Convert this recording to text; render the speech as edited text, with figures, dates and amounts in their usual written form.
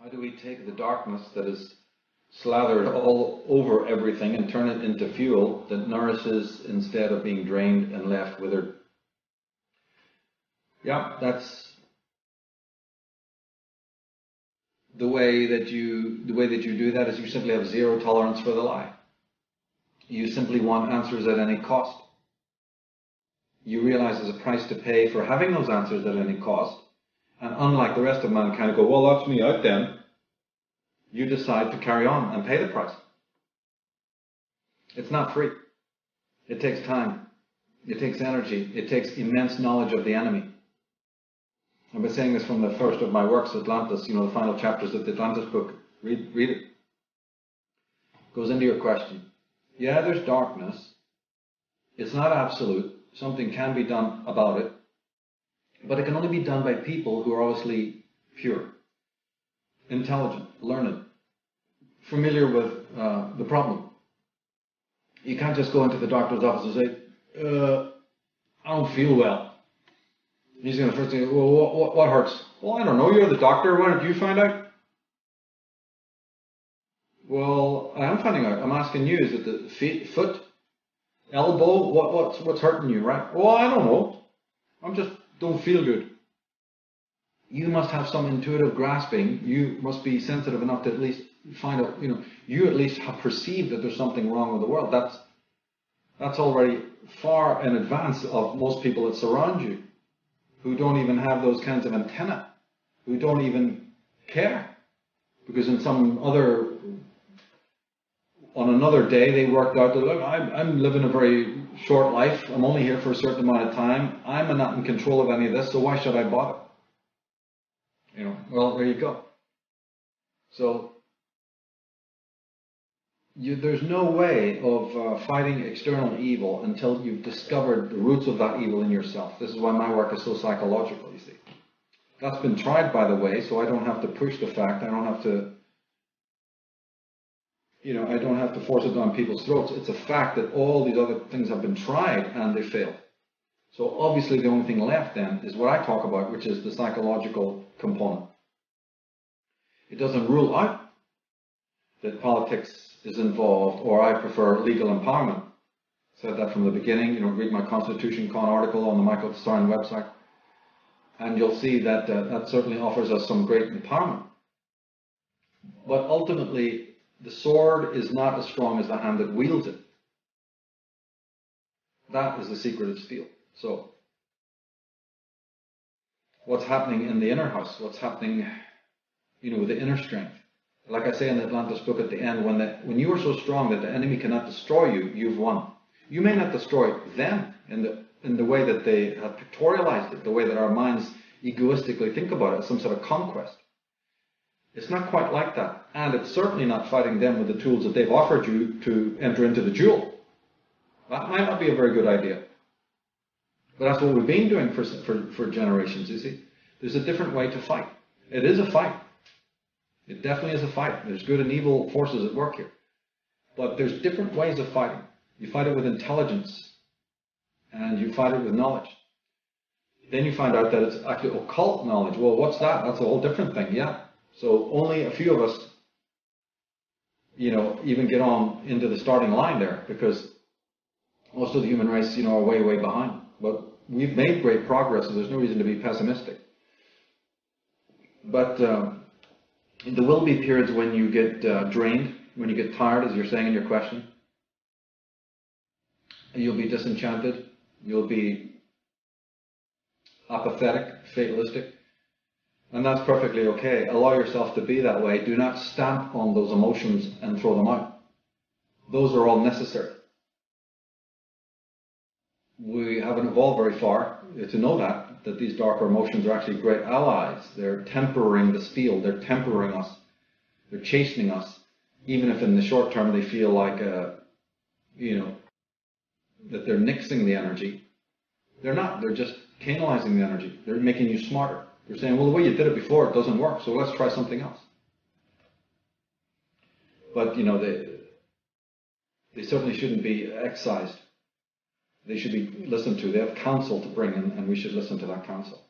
How do we take the darkness that is slathered all over everything and turn it into fuel that nourishes instead of being drained and left withered? Yeah, that's the way that you do that is you simply have zero tolerance for the lie. You simply want answers at any cost. You realize there's a price to pay for having those answers at any cost. And unlike the rest of mankind, go, well, that's me out then. You decide to carry on and pay the price. It's not free. It takes time. It takes energy. It takes immense knowledge of the enemy. I've been saying this from the first of my works, Atlantis, the final chapters of the Atlantis book. Read it. Goes into your question. Yeah, there's darkness. It's not absolute. Something can be done about it. But it can only be done by people who are obviously pure, intelligent, learned, familiar with the problem. You can't just go into the doctor's office and say, I don't feel well. He's going to first say, well, what hurts? Well, I don't know. You're the doctor. Why don't you find out? Well, I am finding out. I'm asking you. Is it the feet, foot, elbow? What's hurting you, right? Well, I don't know. I'm just don't feel good. You must have some intuitive grasping. You must be sensitive enough to at least find out, you at least have perceived that there's something wrong with the world. That's already far in advance of most people that surround you, who don't even have those kinds of antenna, who don't even care. Because on another day, they worked out that, look, I'm living a very short life. I'm only here for a certain amount of time. I'm not in control of any of this, so why should I bother? Well, there you go. So there's no way of fighting external evil until you've discovered the roots of that evil in yourself. This is why my work is so psychological, you see. That's been tried, by the way, so I don't have to push the fact. I don't have to, I don't have to force it down people's throats. It's a fact that all these other things have been tried and they failed. So obviously the only thing left then is what I talk about, which is the psychological component. It doesn't rule out that politics is involved, or I prefer legal empowerment. I said that from the beginning. Read my Constitution Con article on the Michael Tsarion website, and you'll see that that certainly offers us some great empowerment. But ultimately, the sword is not as strong as the hand that wields it. That is the secret of steel. So, what's happening in the inner house? What's happening, with the inner strength? Like I say in the Atlantis book at the end, when you are so strong that the enemy cannot destroy you, you've won. You may not destroy them in the way that they have pictorialized it, the way that our minds egoistically think about it as some sort of conquest. It's not quite like that. And it's certainly not fighting them with the tools that they've offered you to enter into the duel. That might not be a very good idea. But that's what we've been doing for generations, you see. There's a different way to fight. It is a fight. It definitely is a fight. There's good and evil forces at work here. But there's different ways of fighting. You fight it with intelligence. And you fight it with knowledge. Then you find out that it's actually occult knowledge. Well, what's that? That's a whole different thing, yeah. So only a few of us, even get on into the starting line there, because most of the human race, are way, way behind. But we've made great progress, so there's no reason to be pessimistic. But there will be periods when you get drained, when you get tired, as you're saying in your question. And you'll be disenchanted. You'll be apathetic, fatalistic. And that's perfectly okay. Allow yourself to be that way. Do not stamp on those emotions and throw them out. Those are all necessary. We haven't evolved very far to know that these darker emotions are actually great allies. They're tempering the steel. They're tempering us. They're chastening us. Even if in the short term they feel like, that they're nixing the energy. They're not. They're just canalizing the energy. They're making you smarter. They're saying, well, the way you did it before, it doesn't work, so let's try something else. But, they certainly shouldn't be excised. They should be listened to. They have counsel to bring, and we should listen to that counsel.